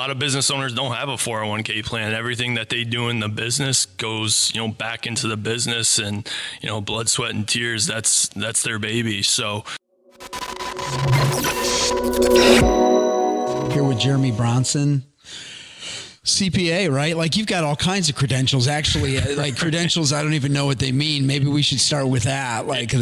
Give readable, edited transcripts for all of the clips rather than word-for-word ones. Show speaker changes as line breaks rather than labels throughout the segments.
A lot of business owners don't have a 401k plan. Everything that they do in the business goes, back into the business, and, blood, sweat, and tears, that's their baby. So
here with Jeremy Bronson, CPA, right? Like, you've got all kinds of credentials, actually, like credentials. I don't even know what they mean. Maybe we should start with that. Like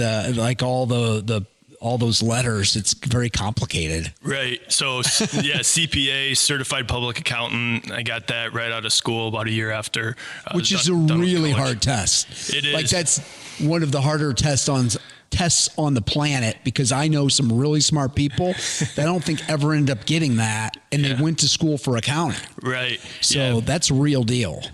all those letters. It's very complicated.
Right. So yeah, CPA, certified public accountant. I got that right out of school about a year after.
Which is a really hard test.
It is.
Like, that's one of the harder tests on the planet, because I know some really smart people that I don't think ever ended up getting that, and they went to school for accounting.
Right.
So that's a real deal.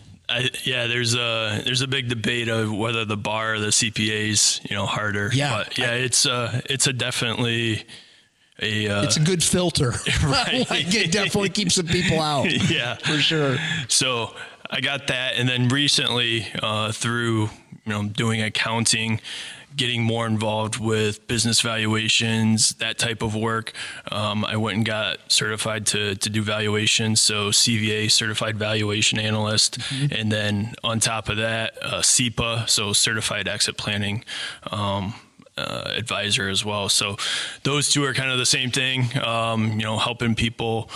There's a big debate of whether the bar or the CPA's harder.
Yeah.
But it's a definitely
it's a good filter.
Right.
Like, it definitely keeps some people out.
Yeah,
for sure.
So I got that, and then recently through doing accounting, getting more involved with business valuations, that type of work. I went and got certified to do valuations. So CVA, Certified Valuation Analyst. Mm-hmm. And then on top of that, CEPA, so Certified Exit Planning advisor as well. So those two are kind of the same thing, helping people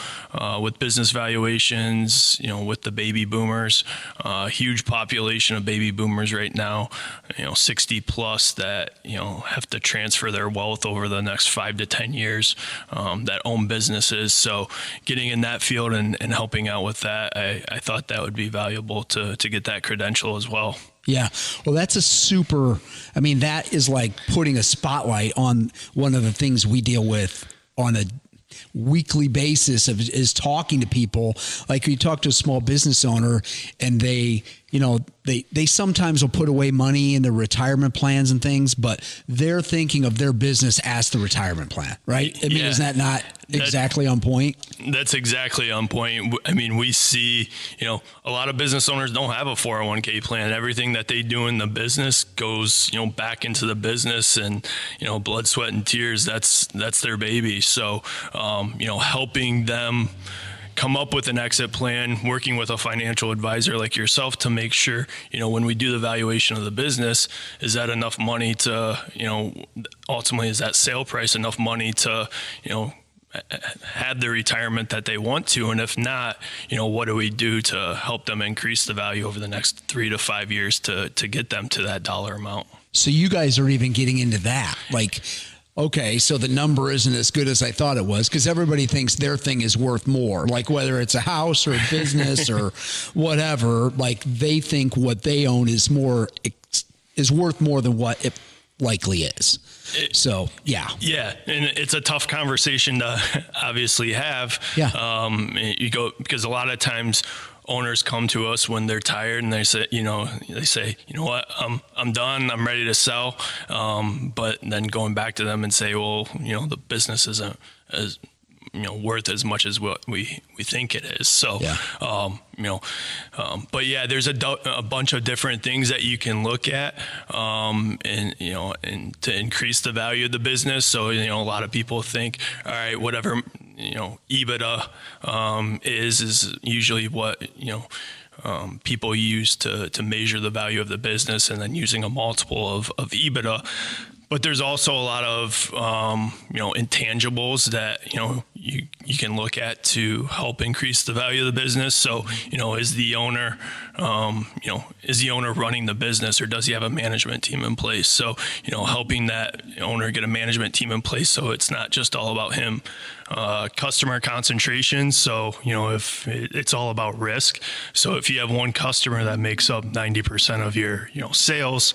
with business valuations, with the baby boomers, huge population of baby boomers right now, 60 plus that, have to transfer their wealth over the next 5 to 10 years, that own businesses. So getting in that field and helping out with that, I thought that would be valuable to get that credential as well.
Yeah. Well, that's that is like putting a spotlight on one of the things we deal with on a weekly basis is talking to people. Like, you talk to a small business owner, and they sometimes will put away money in their retirement plans and things, but they're thinking of their business as the retirement plan, right? I mean, is that not exactly on point?
That's exactly on point. I mean, we see, a lot of business owners don't have a 401k plan. Everything that they do in the business goes, back into the business, and, blood, sweat, and tears, that's their baby. So, helping them come up with an exit plan, working with a financial advisor like yourself to make sure, when we do the valuation of the business, is that enough money to, ultimately, is that sale price enough money to, have the retirement that they want to? And if not, what do we do to help them increase the value over the next 3 to 5 years to get them to that dollar amount? So
you guys are even getting into that. Like, okay, so the number isn't as good as I thought it was, because everybody thinks their thing is worth more. Like, whether it's a house or a business or whatever, like, they think what they own is worth more than what it likely is. Yeah, and it's a tough conversation to obviously have. Yeah, because a lot of times owners come to us when they're tired, and they say, what, I'm done, I'm ready to sell. But then going back to them and say, well, the business isn't as worth as much as what we think it is. So, but yeah, there's a bunch of different things that you can look at, and to increase the value of the business. So, a lot of people think, all right, whatever, Ebitda, is usually what, people use to measure the value of the business, and then using a multiple of Ebitda. But there's also a lot of, intangibles that, you can look at to help increase the value of the business. So, is the owner running the business, or does he have a management team in place? So, helping that owner get a management team in place, so it's not just all about him. Customer concentration. So, if it's all about risk. So if you have one customer that makes up 90% of your, sales,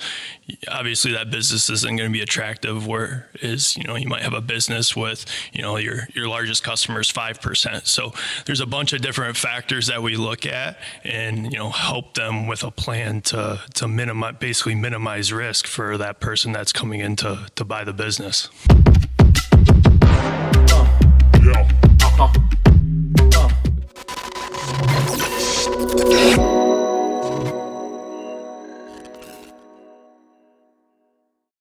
obviously that business isn't going to be attractive. Whereas, you might have a business with, your largest customer is 5%. So there's a bunch of different factors that we look at, and, help them with a plan to minimize risk for that person that's coming in to buy the business.
Yeah.